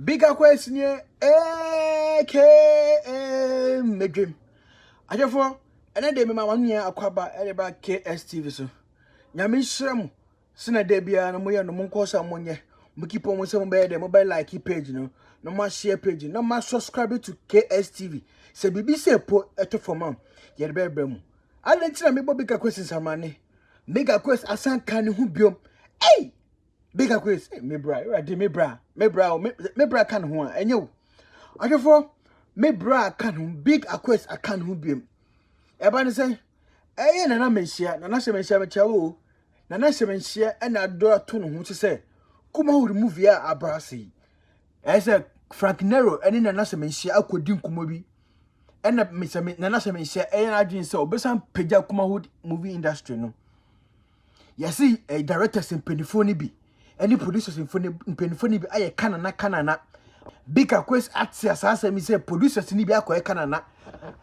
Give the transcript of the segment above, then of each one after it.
Bigger question here, aka Medrim. I therefore, and I did my 1 year aquaba at about KSTV. So, Yamin Shram, Sina Debia, and we are no more someone yet. We keep on with some bed, the mobile like page, no more share page, no more subscribe to KSTV. Say, BBC put a for mom, yet bear brim. I let you know bigger questions are money. Bigger quest, as I can who be. Hey! Bigger quiz, me bra, me bra can who, and you. I therefore, me bra can big a quest, I can who be. Everybody say, eh, and I'm share, and I say, Chow, and I say, and I draw to who to say, come out movie a brassy. As a Frank Nero, and in an assessment share, I could do Kumobi. And that Miss Nanassaman share, and I didn't so, but some Peja Kumahood movie industry, no. You see, a directors in Penifoni be. Any producers in Penifoni be I canana. Bigger quest at Sasa me say producers in Ibiako canana.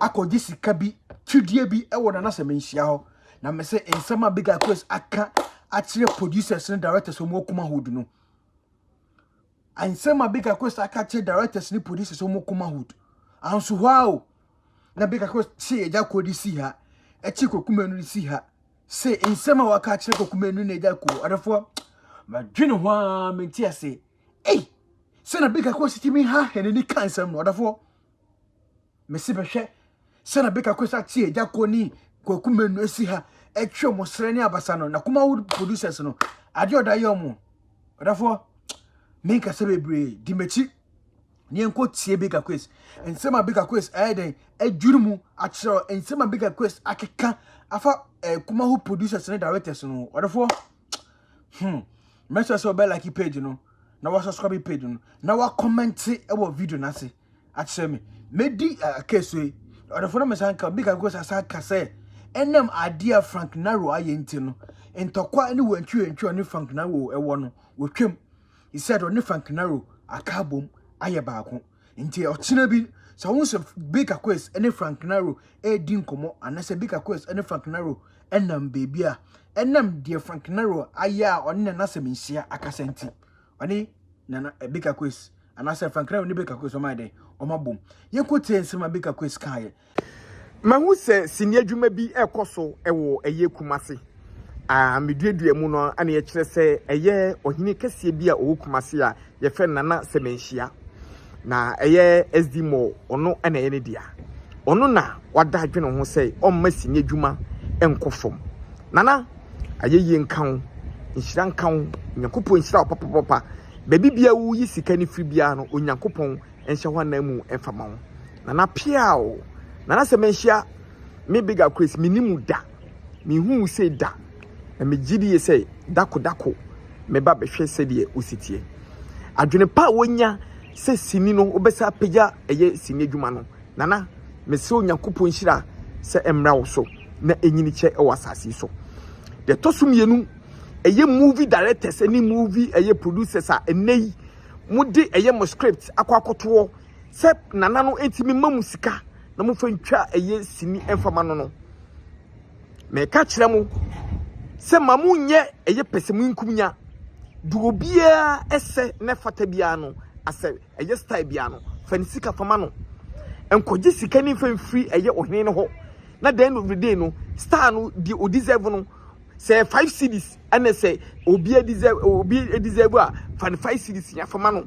Ako this kabi 2 dear be a one another mean shao. Now me say in summer bigger quest I can't actually producers and directors who more kuma hood no. And summer bigger quest I can't directors and producers who more kuma hood. And so wow. Na bigger quest say a jaco di see her. A chico kumenu see her. Say in summer waka chico kumenu ne jaco. Therefore. But do you know what I say? Hey, send a bigger question to me, ha, and any cancer, whatever. Messi Bechet, send a bigger question at sea, Jaconi, Kokumen, see her, a chum was Serenia Bassano, Nakuma would producers, no. Adio Dayomo. Therefore, make a celebrate, Dimechi, Nianco, see a bigger quiz, and some bigger quiz, a Jurumu, at show, and some bigger quiz, I can, I thought a Kumahu producers and directors, no. Whatever. Message so bell like page, you know. Now subscribe page, you know. Now I comment about video na say. At me. Medi case we. Or the phone message can big goes as I can say. Enem idea Frank Naro ayenti no. Entokwa any wentru any Frank Naro e wono. We twem. He said on Frank Naro akabom aye baako. Nti ochina bi so won se big quest any Frank Naro e din komo anase big quest any Frank Naro enam baby a enam dear Frank Naro aya on na seminsia akasenti oni na bigger quiz and I said Frank Naro ni bigger quiz o my day o mabom ye ko tensema bigger quiz kai mahu se senior dwuma bi ekoso ewo eye kumase meduadua mu no ana ye kire se eye ohini kase bi a owo kumase a ye fe nana seminsia na eye SD mo ono ana ye ne dia ono na wada adwene ho se o ma senior dwuma enkofom nana ayeye nkan nhira nkan nyankopon nhira papa baby bia wu yi sika ni fribia no onyankopon enhye ho na mu enfama ho nana piao nana se menhia me bigger quiz minimu da me hu se da na me gidi se dako me ba behwe se de ositie adwene pa wonya se sini no obesa pagya eye sini adwuma no nana me se onyankopon nhira se emra wo so na enyini che e wasase so the tosumienu eye movie directors any movie eye producers a enei mudi eye mo script akwakoto se nana no entimi mamusika na mo fa ntwa eye sini enfama no me ka kire mo se mamu nye eye pesemu nkumnya du obia ese ne fata bia no ase eye style bia no fa nisika fama no enkoje sika ni fa free eye ohene no ho na the end of the day no star no di o deserve no say 5 cities and say obi deserve a fan 5 cities ya fama no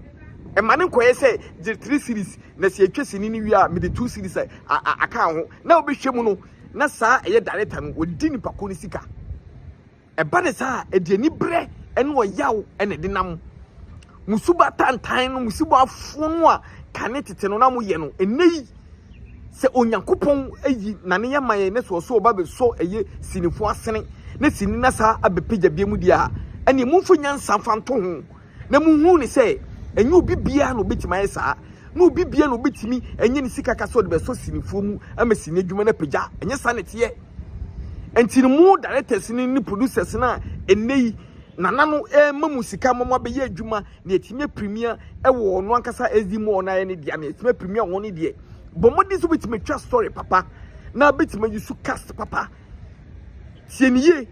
e mane koye say 3 cities na say atwese ni wi a me the 2 cities aka ho na obi hwemu no na saa eye director no odi ni pako ni sika e ba de saa e de ni bre ene wo yawo ene de nam musuba tantan no musuba afo no a kane tete no na mo ye no enei se onyankopon ayi nane ya maye ne so oba be so eye sinifo asene na sini na sa abepagya bia mu dia ene mumfo nyansa fanto ho na munhu ni se enye obi bia no betima yesa na obi bia no betimi enye ni sika kaso de be so sinifo mu ama sini adwuma na pagya enye sanete enti mu directors ni producers na enei nana no mamu sika mama be ye adwuma na etime premier wo no ankasa SD mo na ye ne dia na etime premier wo ne dia bomodi so betime twa story papa na betime yusu cast papa tieniye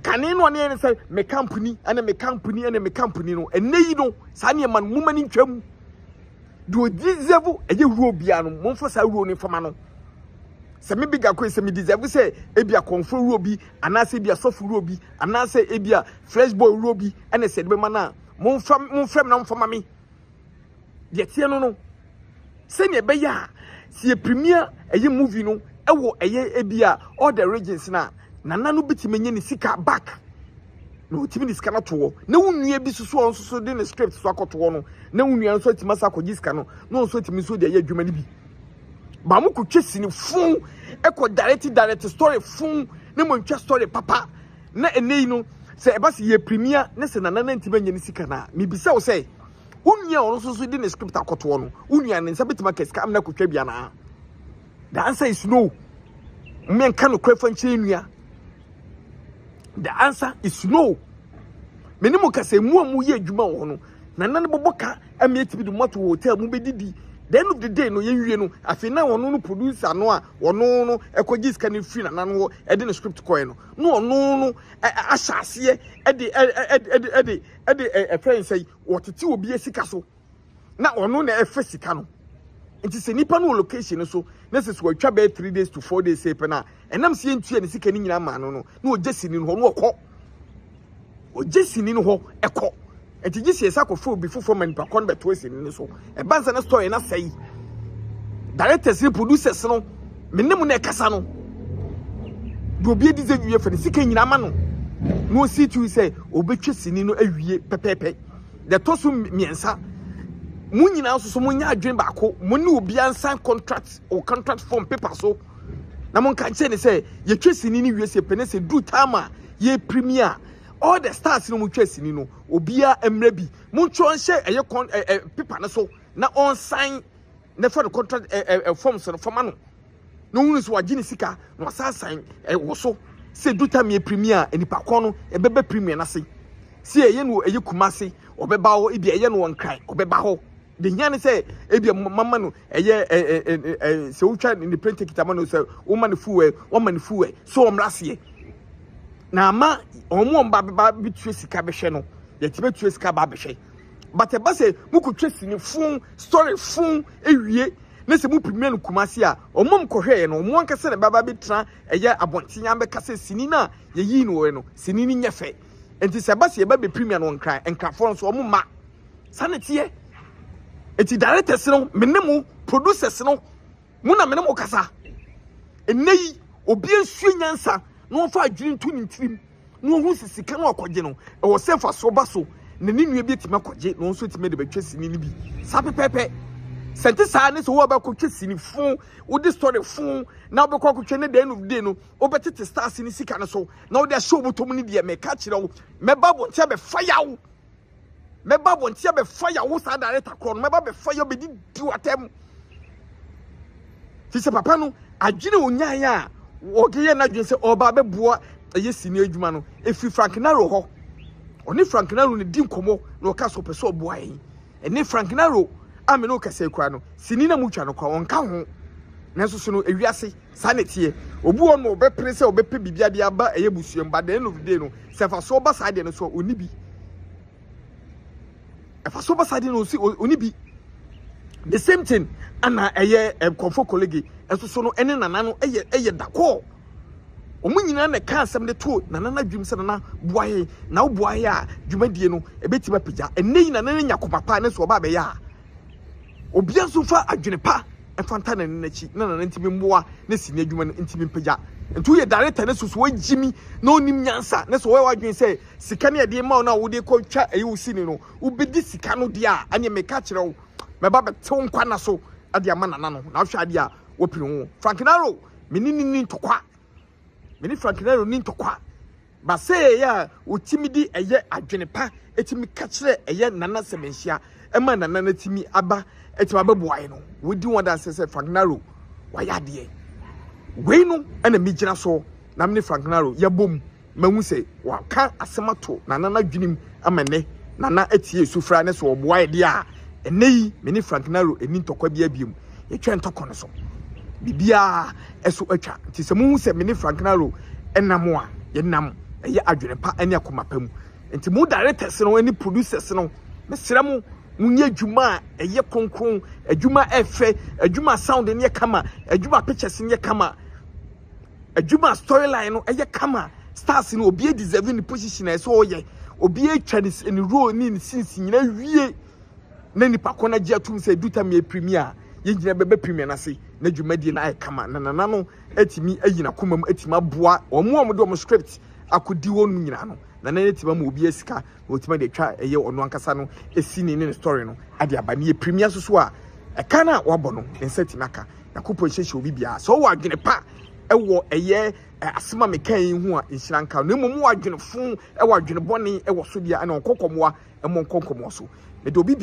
kane no ne say me company and me company and me company no eneyi no sa ne man muma ni ntwam do deserve eye ruo bia no momfa sa ruo ni fama no se me biga ko se me deserve say ebia konfo ruo bi anase ebia sofu ruo bi anase ebia fresh boy ruo bi ene se de ma na momfam na mfama me de tie no se ne be ya si premier eye movie no ewo eye ebia all the regions na nana no bitime nye ne sika back no timi ni sika na to na wunua bi susu on susu de ne script so akoto no na wunua nso timi sa akogi sika no no nso timi so de ya adwuma ni bi ba mu ko twesi ni fun eko direct story fun na mo ntwa story papa na enei no se eba se ye premier na se nana na ntimi nye ne sika na mi bisa wo se wunua on susu de ne script akoto no wunua ne nsa bitima ka sika amna ko twa bia na the answer is no men kan ko fanche nua. The answer is no. Menimu kase mu ye adwuma wo no. Na nan boboka amieti bi do moto hotel mu bedidi. The end of the day no ye wie no afi na wono no producer no a wono no ekogi sika ne free na nan wo e de no script koy no. No ono no ahyase e friend say wotete obi asika so. Na ono na efe sika no. Nti se nipa no location so necessary watwa be 3 days to 4 days say pena enam se entua ne sika ni nyina ma no no na ojesini no ho no okọ ojesini no ho ekọ enti gisi esa ko fo bi fofo man pa kon beto esini ni so e banza na story na sai directors and producers no menem na ekasa no do bi edi ze wie fa ne sika nyina ma no no see to say obetwe sini no awie pepepe the tosu miensa munyina so munya adwen baako munni obi ansan contract or contract form paper so na mon kan ne say ye twesini ni wiese pene se du tama ye premier all the stars no mu twesini no obia emra bi mun twa nhye eye paper na so na on sign na for the contract form so form no no hunu so agini sika no sa sign wo so se du tama ye premier enipa kon no ebebe premier na se eye no eye kumase obeba ho ebia eye no won kran obeba ho the yan say ebia mama no eye se utwa in the print kitama no say woman fuwe so omrase na ma omo mba bitue sika behwe no ye tibe tue sika ba behwe but e ba say muku twesi ni fun story fun ewie na se mu premier no kumase a omom kohwe no omo anka se ne baba bitra eye abontinya be kase sini na ye yi no we no sini ni nyefe enti se ba se be premier no nkran enkrafo so omo ma sanetie eti directors no menemu producers no muna menemu kasa enei obi ensu nyansa no fa adwiri ntu ni ntrim no hu sisika no akogye no e wo sefa so ba so ne ni nua bi etima akogye no nso etima de betwa sini ni bi sa pepepe sente sa ne so wo ba ko twesini fun wo di story fun na wo be ko twene the end of the day no wo betete stars ni sika no so na wo de show botom ni de me ka kire wo me babo ntia be fire wo meba bontia be fire wo sa director kro no meba be fire be di watem ti se papa no agine onyan a ogeye na dwen se oba be boa eye sini adwuma no efi Frank Naro ho oni Frank Naro ne di nkomo na o ka so pese oboa yin eni Frank Naro ame no kase kwa no sini na mutwa no kwa wonka ho na so no ewiase sanetie obu o no be pere se obepe bibia de aba eye busuem ba de no video no se fa so ba sa de no so oni bi if I saw beside no see only be the same thing ana eye comfort colleague enso so no ene nana no eye dako omunyina na ka asem de to nana na dwum se nana boaye na boaye a dwumadie no ebetima pija enei nana nya kopapa ne so ba be ya obia so fa adwene pa efanta na nachi na nana ntimi mboa na sini adwuma no ntimi pija ntu ye director na susu wajimi na onim nyansa na so we wadwen say sika ne de ma na wo de ko twa ayi usini no ubedi sika no de a anye me ka kire wo me ba be tew nkwa na so ade ama nana no na hwe ade a wo piri wo Frank Naro menini ntokwa meni Frank Naro ni ntokwa ba say ya otimidi eye adwene pa etimi ka kire eye nana semenhia ema nana na timi aba etima beboaye no wodi wonder say Frank Naro waya de we no ana migina so na mne Frank Naro yabom mahu se waka asemato na nana dwinim amane nana etie sufra ne so oboa de a enei meni Frank Naro eni ntokwa bia biem ye twa ntokwa no so bibia eso atwa nti se muhu se meni Frank Naro enamo a ye nam ɛyɛ adwene pa ɛne akoma pa mu nti mo directors no ɛne producers no mesrɛ mo munye adwuma a ɛyɛ konkron adwuma ɛfɛ adwuma sound ne yɛ kama adwuma pictures ne yɛ kama adwuma storyline no ɛyɛ kama stars no obi deserve the position ɛsɛ ɔyɛ obi atwa ne role ne scenes nyina wie na nipa kɔ na gye atum sɛ duta me premier yɛgyina bɛbɛ premier na se na dwumadie na ayɛ kama na nana no atimi ayina koma mu atimi aboa ɔmo de ɔmo script akodi wɔn nyina no na na etima ma obi asika otima de twa ɛyɛ ɔno ankasa no esi ne story no ade aba ne premier so a ɛka na wabɔ no nsa timaka yakopo hyehyɛ obi bia so wɔ adwene pa ɛwɔ ɛyɛ asema mekan yi ho a nhyiranka na mmom wɔ adwene fun ɛwɔ adwene bɔne ɛwɔ so bia na ɔkɔkɔmoa ɛmɔ nkɔnkɔmɔ so na de obi